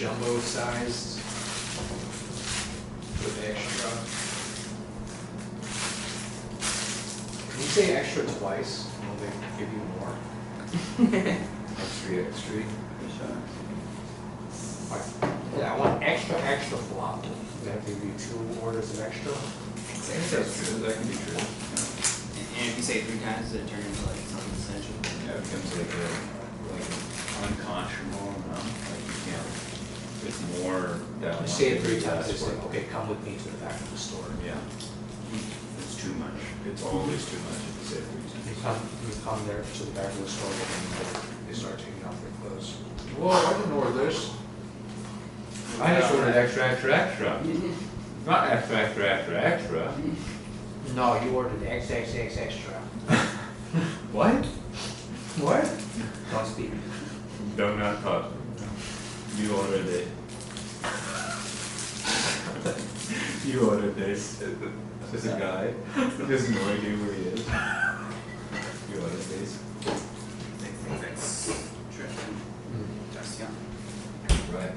jumbo sized with extra. Can you say extra twice? Will they give you more? Extra. Yeah, I want extra flop. They have to give you 2 orders of extra. I think that's true. That can be true. And if you say it 3 times, does it turn into like something essential? Yeah, it becomes like an unconscionable amount. Like you can't. It's more down. You say it 3 times, they say, okay, come with me to the back of the store. Yeah. It's too much. It's always too much if you say it 3 times. You come there to the back of the store and they start taking off their clothes. Whoa, I didn't order this. I just ordered extra. Not extra. No, you ordered XXX extra. What? What? Don't speak. Do not talk. You ordered it. You ordered this. There's a guy. He has no idea where he is. You ordered this. I think that's interesting. Just yeah. Right.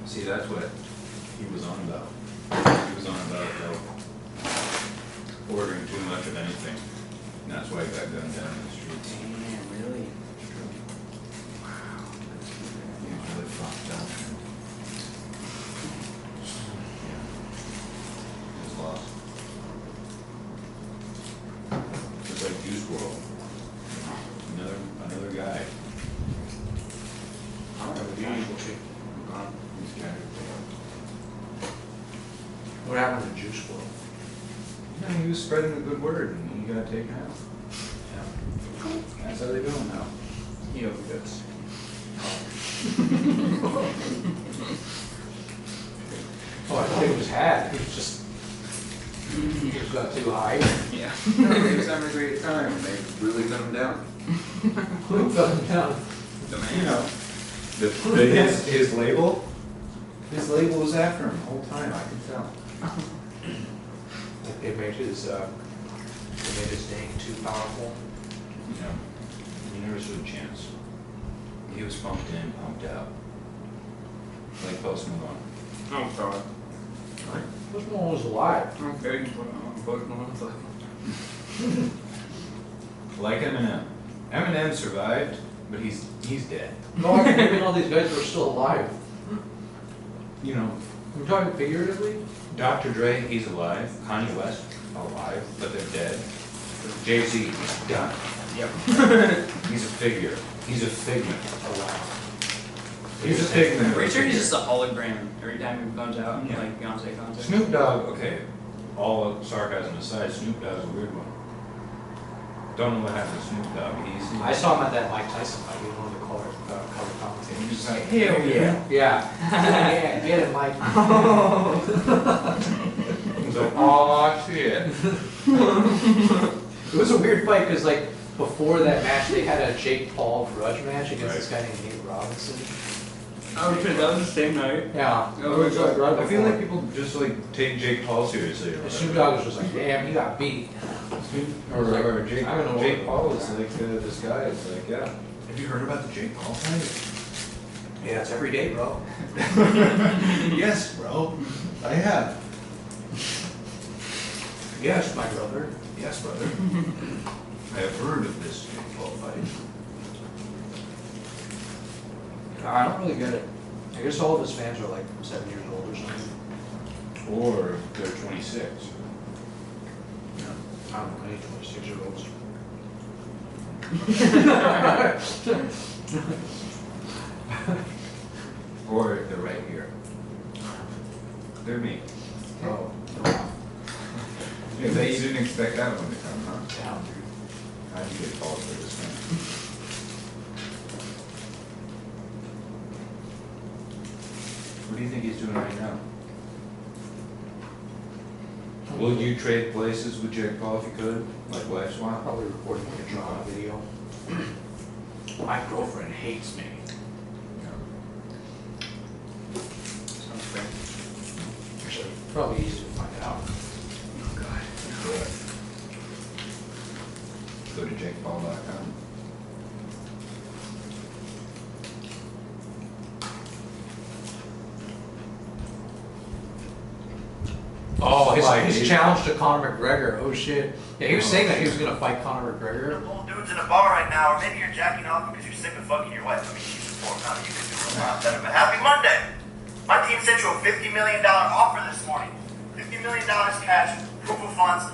See, that's what he was on about. He was on about ordering too much of anything. And that's why he got gunned down in the streets. Damn, really? Wow. He's really fucked up. Yeah. He's lost. Just like Juice WRLD. Another guy. I don't know, casualty. He's kind of. What happened to Juice WRLD? No, he was spreading the good word and he got taken out. Yeah. That's how they do him now. He overdosed. Oh, I thought he was had. He was just. He just got too high. Yeah. No, he was having a great time and they really cut him down. Who got him down? The man. You know, his label was after him the whole time, I can tell. They made his name too powerful. You know, he never stood a chance. He was pumped in, pumped out. Like Post Malone. Oh, sorry. Right? This one was alive. Okay, both ones. Like Eminem. Eminem survived, but he's dead. No, I can even all these guys are still alive. You know, I'm talking figuratively. Dr. Dre, he's alive. Kanye West, alive, but they're dead. Jay-Z, he's done. Yep. He's a figure. He's a figment. Alive. He's a figment. I'm pretty sure he's just a hologram every time he comes out, Yeah. like Beyonce concert. Snoop Dogg, okay, all sarcasm aside, Snoop Dogg's a weird one. Don't know what happened to Snoop Dogg. I saw him at that Mike Tyson fight. He was one of the color commentators. He's just like, hell yeah. Yeah. Yeah, get it, Mike. He's like, aw, shit. It was a weird fight because, like, before that match, they had a Jake Paul grudge match against this guy named Nate Robinson. Oh, shit, that was the same night. Yeah. Oh, It was like right I feel before. like people just like take Jake Paul seriously. Or And Snoop Dogg was just like, damn, he got beat. Or Jake, I don't know Jake what- Paul is like this guy. It's like, yeah. Have you heard about the Jake Paul fight? Yeah, it's every day, bro. Yes, bro. I have. Yes, my brother. Yes, brother. I have heard of this Jake Paul fight. I don't really get it. I guess all of his fans are like 7 years old or something. Or they're 26. I don't know, any 26-year-olds. Or they're right here. They're me. Oh, You didn't expect that one to come, huh? down, dude. How do you get called for this thing? What do you think he's doing right now? Will you trade places with Jake Paul if you could? Like wife swap? Probably recording like a drama video. My girlfriend hates me. Sounds fair. Actually, probably easy to find out. Oh, God. Go to jakepaul.com. Oh, Fight. his challenge to Conor McGregor. Oh shit. Yeah, he was saying that he was gonna fight Conor McGregor. Old dudes in a bar right now, or maybe you're jacking off because you're sick of fucking your wife. I mean, she's a poor now. You could do a lot better. But happy Monday! My team sent you a $50 million offer this morning. $50 million cash, proof of funds.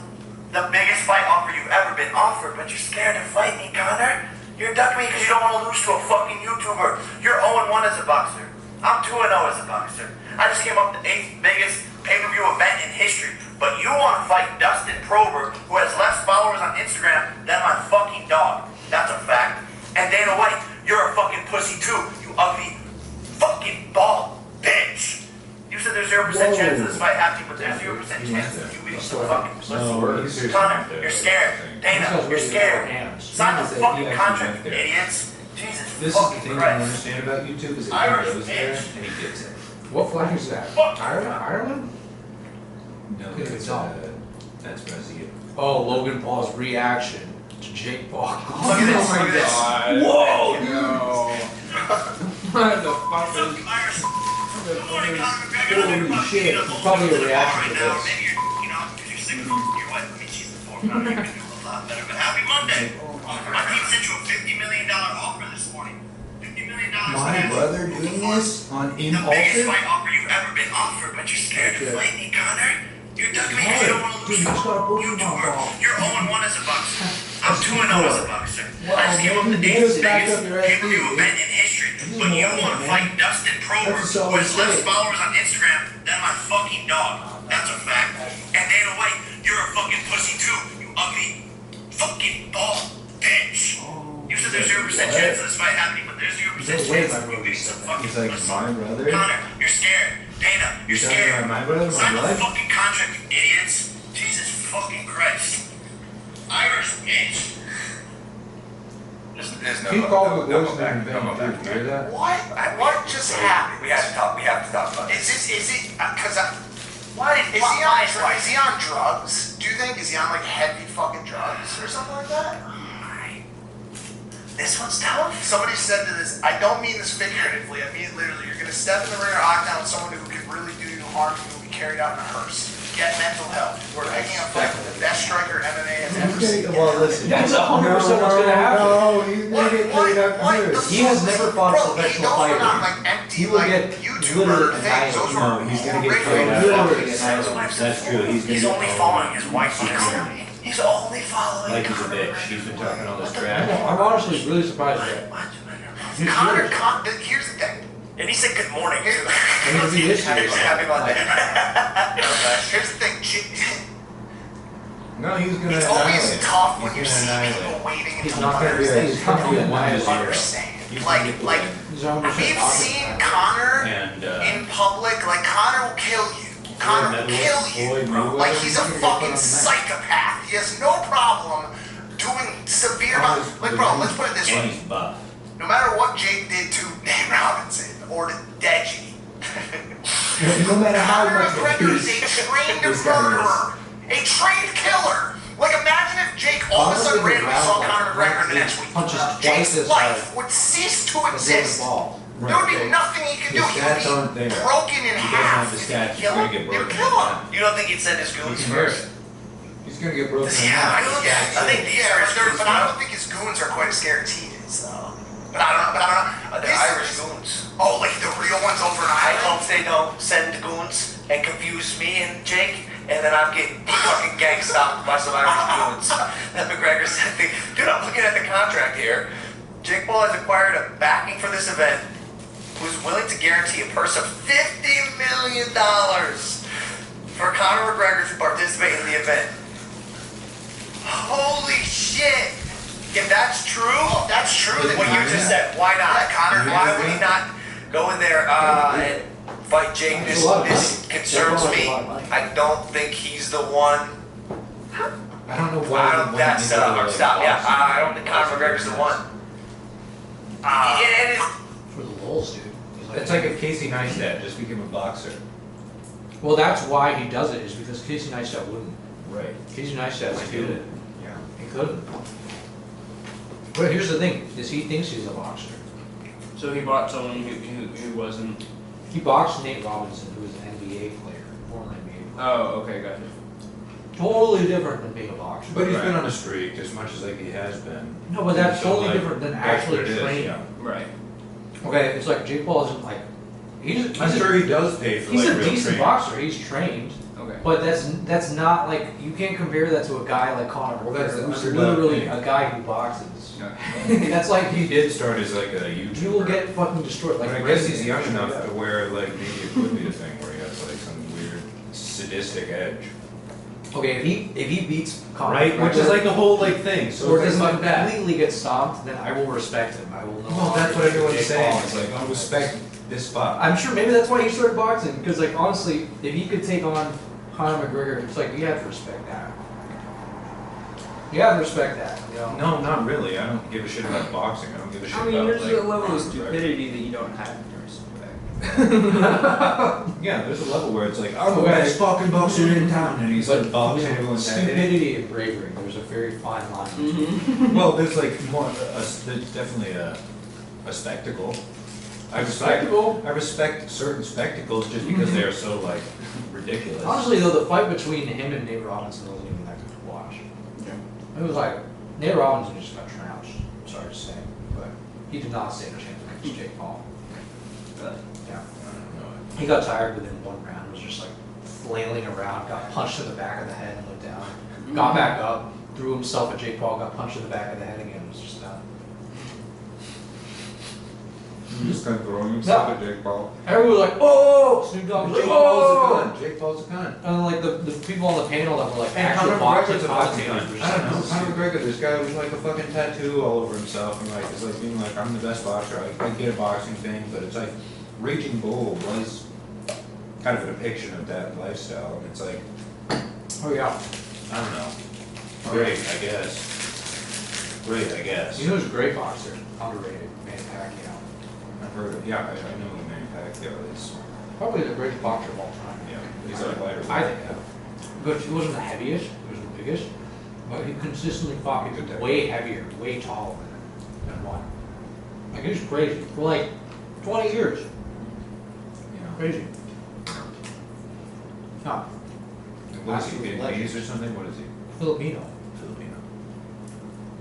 The biggest fight offer you've ever been offered, but you're scared to fight me, Conor. You're ducking me because you don't want to lose to a fucking YouTuber. You're 0-1 as a boxer. I'm 2-0 as a boxer. I just came up the 8th biggest pay-per-view event in history. But you want to fight Dustin Prober, who has less followers on Instagram than my fucking dog. That's a fact. And Dana White, you're a fucking pussy too, you ugly fucking bald bitch. You said there's 0% chance of this fight happening, but there's 0% chance of you being some fucking pussy. Conor, you're scared. Dana, you're scared. Sign the fucking contract, you idiots. Jesus This is the fucking thing you don't Christ. understand about YouTube is that Irish he goes there bitch. and he gets it. What flag is that? Fuck. Ireland? No, Good it's job. that's Brazil. Oh, Logan Paul's reaction to Jake Paul. Look at this, look at this. Whoa, What the fuck is... Irish. Good morning, Conor Holy McGregor. shit, it's probably a reaction to Right now, this. maybe because you're sick of your wife. I mean, she's a poor now. You can do a lot better. But happy Monday. My team sent you a $50 million offer this morning. $50 million My cash. brother doing this on The biggest Impulsive? fight offer you've ever been offered, but you're scared to fight me, Conor. You're ducking me because you don't want to lose to a YouTuber. You're 0-1 as a boxer. I'm 2-0 as a boxer. I just came up the 8th biggest pay-per-view event in history. But you want to fight Dustin Prober, who has less followers on Instagram than my fucking dog. That's a fact. And Dana White, you're a fucking pussy too, you ugly fucking bald bitch. You said there's 0% chance of this fight happening, but there's 0% chance of you being some fucking He's like, pussy. my brother? Conor, you're scared. Dana, you're You're talking scared. about my brother, Sign my the life? fucking contract, you idiots. Jesus fucking Christ. Irish bitch. There's no. He called the no boys back, and no everything, back. dude. You hear that? What just happened? We have to talk. We have to talk about Is this. it, because Why did is he on drugs? Do you think, is he on like heavy fucking drugs or something like that? This one's tough. Somebody said to this, I don't mean this figuratively, I mean it literally. You're gonna step in the ring or octagon with someone who can really do you harm and will be carried out in a hearse. Get mental health. We're picking a fight with the best striker MMA has ever seen. Well, listen. That's 100% what's gonna happen. No, he's gonna get carried out in the hers. He has fuck? never fought a Bro, professional those fighter. were not like empty, He will like get YouTuber literally things. Those were No, he's gonna get regular carried out. Literally fights. That's true. He's only following his wife on Instagram. He's only following Like he's a bitch. He's been talking all this trash. I'm honestly really surprised by that. Here's the thing. And he said good morning too. I mean, if he is serious. Happy Monday. Here's the thing. No, he's gonna It's always annihilate. tough when you He's see gonna people annihilate. waiting He's until not gonna be Mother's Day. he's not gonna be a I minus don't zero. understand. He's Like, gonna get like He's 100% we've awesome. seen Conor And, in public. Like Conor will kill you. Conor will kill you, bro. Like he's a fucking psychopath. He has no problem doing severe. Like, bro, let's put it this And way. he's buff. No matter what Jake did to Nate Robinson or to Deji, No matter how Conor much McGregor is a trained This guy murderer, a trained killer. Like imagine if Jake all of a sudden randomly saw Conor McGregor the next week. punches twice Jake's as life hard would cease to as Logan exist. Paul. There would be nothing he could do. His He stats would aren't be there. broken in He doesn't half. have the If stats. you He's kill gonna him, get you broken. kill him. You don't think he'd send his You goons can hear first? it. He's gonna get broken. Yeah, in half. I think these Yeah, Irish goons. but I don't think his goons are quite as scared as he is, though. But I don't know. The Irish goons. Oh, like the real ones over in I Ireland? hope they don't send goons and confuse me and Jake, and then I'm getting fucking gang stopped by some Irish goons. That McGregor said, dude, I'm looking at the contract here. Jake Paul has acquired a backing for this event, who's willing to guarantee a purse of $50 million for Conor McGregor to participate in the event. Holy shit! If that's true, That's true. That what you Conor- just said, why not? Yeah, Conor- Why would he not go in there and fight Jake? There's This a lot of this money. concerns There's a me. lot of money. I don't think he's the one. I don't know why. I don't. That's stop. Yeah, I don't think Conor McGregor's the one. Yeah, For the lulz, dude. He's It's like if Casey Neistat just became a boxer. well, that's why he does it, is because Casey Neistat wouldn't. Right. Casey Neistat's Like, good. Yeah. He couldn't. But here's the thing, is he thinks he's a boxer. So he bought someone who wasn't. He boxed Nate Robinson, who was an NBA player, former NBA Oh, okay, gotcha. Totally different than being a boxer. But he's been on a streak as much as like he has been. No, but that's So, totally like, different than that's actually what it is, training. yeah. Right. Okay, it's like Jake Paul isn't like I'm sure he does pay for he's like a real decent training. boxer. He's trained, Okay. but that's not like you can't compare that to a guy like Conor Well, that's McGregor, the who's underdog literally thing. a guy who boxes. Okay. That's like He did start as like a YouTuber. you will get fucking destroyed. Like But I guess he's young enough to where like maybe it could be a thing where he has like some weird sadistic edge. Okay, if he beats Conor Right? McGregor, Which is like the whole like thing. So or it's doesn't like that. completely get stomped, then I will respect him. I will know. Well, that's what everyone's saying. It's like, I respect this fuck. I'm sure maybe that's why he started boxing, because like honestly, if he could take on Conor McGregor, it's like you have to respect that. You have to respect that, you know? No, not really. I don't give a shit about boxing. I don't give a shit I mean, about there's like, a level of Conor McGregor. stupidity that you don't have to respect. Yeah, there's a level where it's like, I'm the Okay. best fucking boxer in town, and he's like boxing everyone's head. Stupidity and bravery, there's a very fine line. Mm-hmm. Well, there's like more, there's definitely a spectacle. I respect certain spectacles just because they are so like ridiculous. Honestly though, the fight between him and Nate Robinson wasn't even that good to watch. Yeah. It was like, Nate Robinson just got trounced, sorry to say, but he did not stand a chance against Jake Paul. Really? Yeah. I don't know. He got tired within one round, was just like flailing around, got punched in the back of the head and went down. Got back up, threw himself at Jake Paul, got punched in the back of the head again, was just done. He's just kind of throwing himself at Jake Paul. Everyone was like, oh! Snoop Dogg was Jake like, Paul's a oh! gun. Jake Paul's a gun. And then, like the people on the panel that were like And actual Conor boxing McGregor's a fucking commentators gun. were I don't know. just Conor McGregor, this guy was like a fucking tattoo all over himself, and like it's like being like, I'm the best boxer. I get a boxing thing, but it's like Raging Bull was kind of a depiction of that lifestyle, and it's like, Oh yeah. I don't know. Great, I guess. Great, I guess. You know who's a great boxer? Underrated. Manny Pacquiao. I've heard of, yeah, I know who Manny Pacquiao is. Probably the greatest boxer of all time. Yeah, he's like lighter. I think that. But he wasn't the heaviest, he was the biggest. But he consistently fought people way heavier, way taller than one. Like he was crazy. For like 20 years. Yeah. Crazy. Huh. What is he, Absolute Vietnamese legend. or something? What is he? Filipino. Filipino.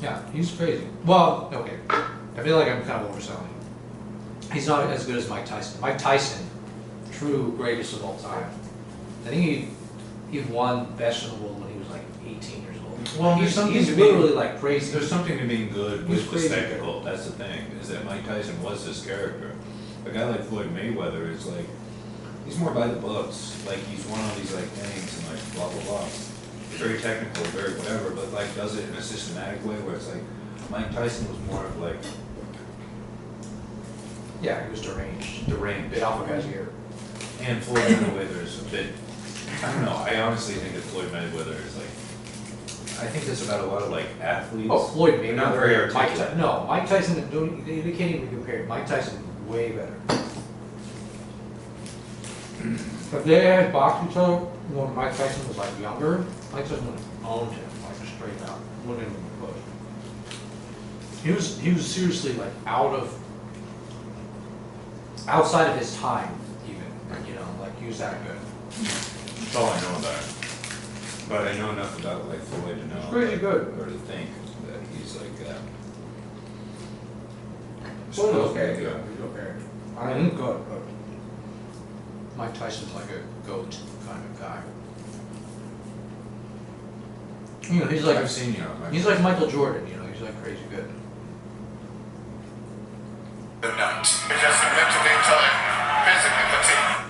Yeah, he's crazy. Well, okay. I feel like I'm kind of overselling. He's not as good as Mike Tyson. Mike Tyson, true greatest of all time. I think he won best in the world when he was like 18 years old. Well, he's there's something he's to being- literally like crazy. There's something to being good He's with the crazy. spectacle. That's the thing, is that Mike Tyson was this character. A guy like Floyd Mayweather is like, he's more by the books. Like he's won all these like things and like blah blah blah. Very technical, very whatever, but like does it in a systematic way where it's like Mike Tyson was more of like Yeah, he was deranged. deranged. Bit off a guy's ear. And Floyd Mayweather is a bit, I don't know, I honestly think that Floyd Mayweather is like, I think that's about a lot of like athletes. Oh, Floyd They're Mayweather. not very Mike articulate. Ty- no, Mike Tyson. They can't even compare. Mike Tyson way better. If they had boxed each other when Mike Tyson was like younger, Mike Tyson would have owned him like straight out. Wouldn't even push. He was seriously like outside of his time even. You know, like he was that good. That's all I know about him. But I know enough about like Floyd to know. He's pretty good. Or to think that he's like Floyd was okay. good. He's okay. I mean, he's good, but Mike Tyson's like a goat kind of guy. You know, I've seen you on he's like Michael Jordan. You know, he's like crazy good. The night. It's just mentally tired, physically fatigued.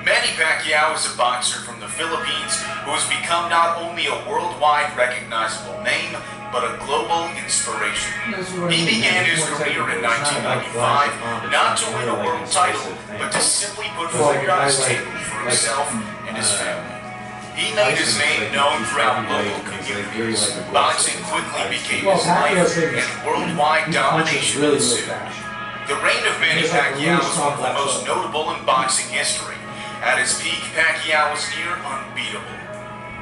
Manny Pacquiao is a boxer from the Philippines who has become not only a worldwide recognizable name, but a global inspiration. He began his career in 1995 not to win a world title, but to simply put food on his table for himself and his family. He made his name known throughout local communities. Boxing quickly became his life, and worldwide domination really ensued. fast. The reign of Manny Pacquiao is one of the most notable in boxing history. At his peak, Pacquiao was near unbeatable.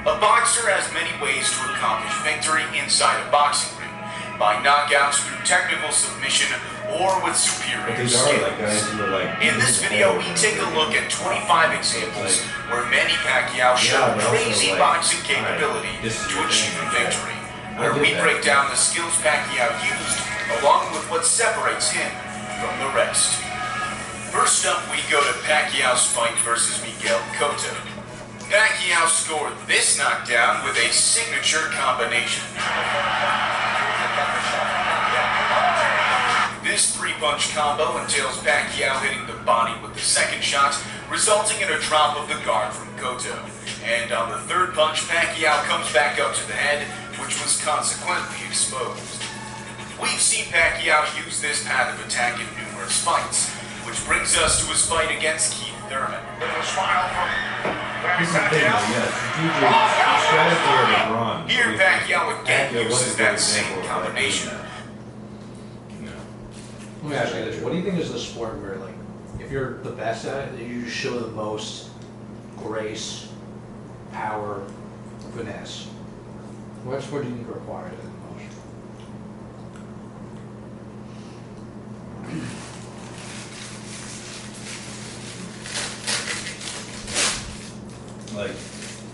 A boxer has many ways to accomplish victory inside a boxing ring, by knockouts through technical submission or with But superior these are like guys skills. who are like. In this video, we take a look at 25 examples where Manny Pacquiao showed crazy boxing capability to achieve a victory, where we break down the skills Pacquiao used along with what separates him from the rest. First up, we go to Pacquiao's fight versus Miguel Cotto. Pacquiao scored this knockdown with a signature combination. This three-punch combo entails Pacquiao hitting the body with the second shot, resulting in a drop of the guard from Cotto. And on the third punch, Pacquiao comes back up to the head, which was consequently exposed. We've seen Pacquiao use this path of attack in numerous fights, which brings us to his fight against Keith Thurman. Here's the thing, strategy of LeBron. Here, Pacquiao again uses that same combination. Let me ask you this, what do you think is the sport where, like, if you're the best at it, you show the most grace, power, finesse? What sport do you think requires it the most? Like,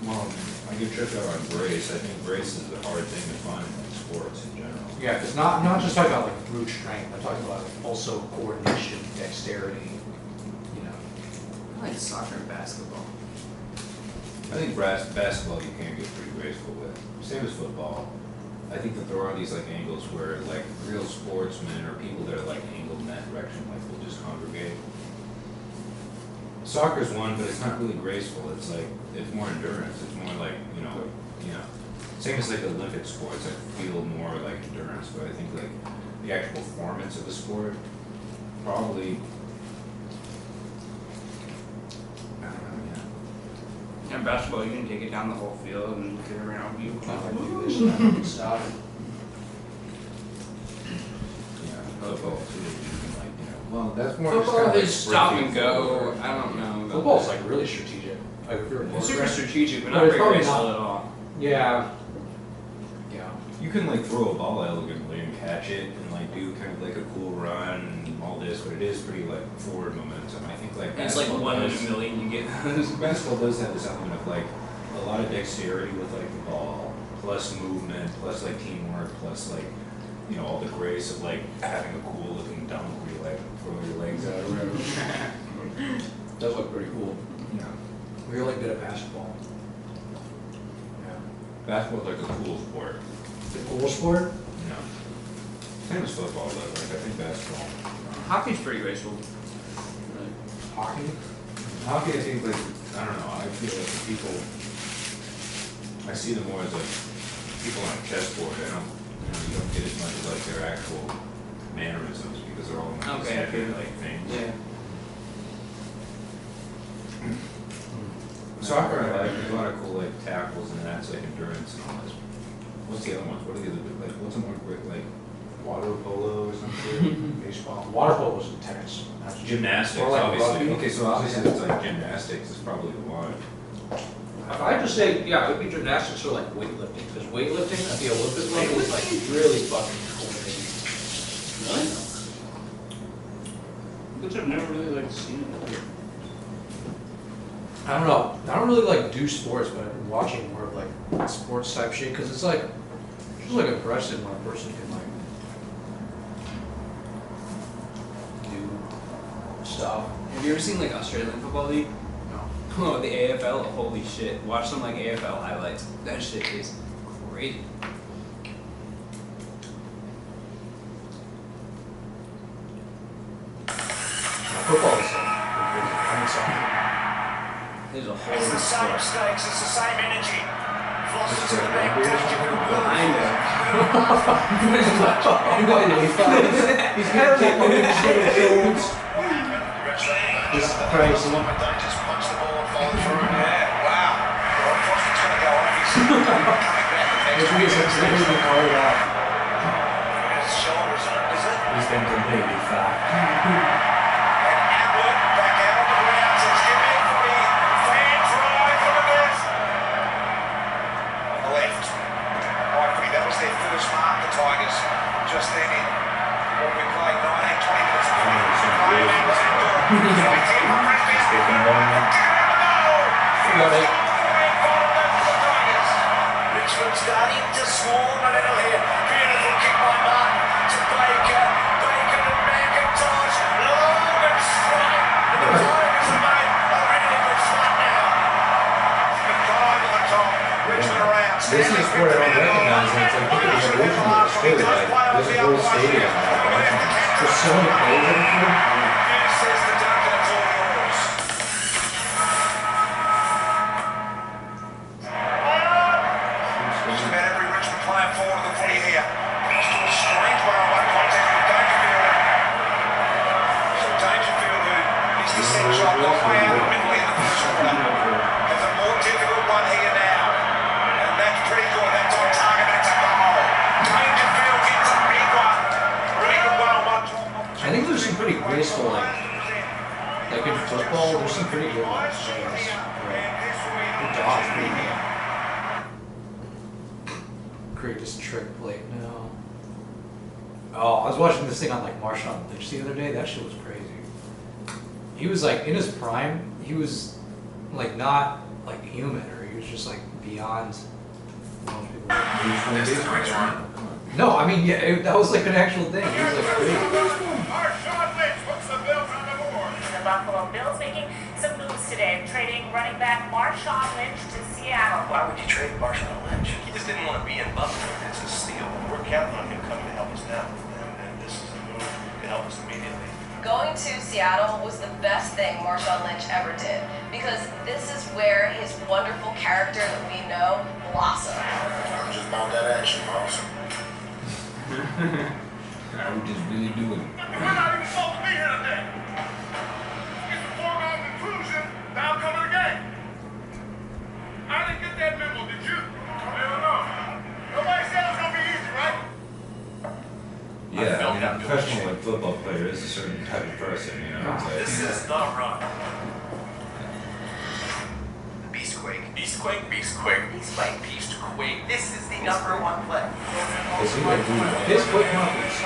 well, I give trick out on grace. I think grace is a hard thing to find in like sports in general. Yeah, it's not just talking about like brute strength, I'm talking about also coordination, dexterity, you know. I like soccer and basketball. I think basketball you can get pretty graceful with. Same as football. I think that there are these like angles where like real sportsmen or people that are like angled in that direction, like will just congregate. Soccer's one, but it's not really graceful. It's like it's more endurance. It's more like you know. Same as like Olympic sports. I feel more like endurance, but I think like the actual performance of the sport probably. I don't know. Yeah. And basketball, you can take it down the whole field and get around you. Stop. Yeah, football too. You can like, well, that's more. Football just is stop and go. I don't know. about Football's that. like really strategic. Like if you're a It's super quarterback- strategic, but But not it's very probably graceful not- at all. Yeah. Yeah. You can like throw a ball elegantly and catch it and like do kind of like a cool run and all this, but it is pretty like forward momentum. I think like And it's like basketball 1 in a does- million you get. Basketball does have this element of like a lot of dexterity with like the ball, plus movement, plus like teamwork, plus like all the grace of like having a cool looking dunk where you like throw your legs out or whatever. Does look pretty cool. Yeah. We're like good at basketball. Yeah. Basketball's like a cool sport. The cool sport? No. Same as football though. Like I think basketball. Hockey's pretty graceful. Hockey? Hockey, I think, like, I don't know, I feel like the people, I see them more as like people on a chessboard. I don't, you don't get as much as like their actual mannerisms because they're all in like Okay, I these feel heavy, it. like things. Yeah. Soccer, I like, there's a lot of cool like tackles and that's like endurance and all this. What's the other ones? What are the other, like, what's a more quick, like, water polo or something? Baseball. Water polo was intense. That's Gymnastics, Or like obviously. rugby. Okay, so obviously it's like gymnastics is probably the one. If I had to say, yeah, it would be gymnastics or like weightlifting, because weightlifting at the Olympic level is like really fucking coordinated. Really? Which I've never really like seen it. I don't know. I don't really like do sports, but I've been watching more of like sports type shit, because it's like, it's just like impressive when a person can like do stuff. Have you ever seen like Australian Football League? No. Oh, the AFL, holy shit. Watch some like AFL highlights. That shit is crazy. Football is like, I mean, soccer. There's a whole It's the same sport. stakes, it's the same energy. Foster's It's in the back, like dash, you can build Kind of. He's got to take one of his This is crazy. They just punch the ball and follow through. Yeah, wow. Well, Foster's going to go on. He's coming back. Which means it's literally called out. His shoulders, is it? He's been completely fat. And Ablett back out on the ground says, give me it for me. Fans right for the best. On the left. Rightfully, that was their first mark, the Tigers, just then in what we played 19 sport I don't recognize, and it's like, look at the evolution of this too, like, there's a whole stadium. There's so many players in the field. Says the doctor of all yours. Just about every Richmond player forward of the footy here. He's to a strange one on one contact with Dangerfield. So Dangerfield, who is the centre on the way out midway in the first quarter, has a more difficult one here now. And that's pretty good. That's on target. That's a goal. Dangerfield gets a big one. Really good one-on-one talk. I think there's some pretty graceful, like in football, there's some pretty good ones. Good dodge, pretty good. Greatest trick plate, no. Oh, I was watching this thing on like Marshawn Lynch the other day. That shit was crazy. He was like in his prime. He was like not like human, or he was just like beyond most people. This is the greatest run. No, I mean, yeah, that was like an actual thing. He was like crazy. Marshawn Lynch puts the Bills on the board. The Buffalo Bills making some moves today, trading running back Marshawn Lynch to Seattle. Why would you trade Marshawn Lynch? He just didn't want to be in Buffalo. It's a steal. We're counting on him coming to help us now. And this is a move to help us immediately. Going to Seattle was the best thing Marshawn Lynch ever did, because this is where his wonderful character that we know blossomed. I'm just about that action, boss. I would just really do it. We're not even supposed to be here today. It's a foregone conclusion the outcome of the game. I didn't get that memo, did you? Hell no. Nobody said it was going to be easy, right? Yeah, I mean, a professional like football player is a certain type of person, you know. It's like, This is the run. Beastquake. Beastquake, Beastquake. Beastquake. Beastquake. This is the #1 play. His quick confidence.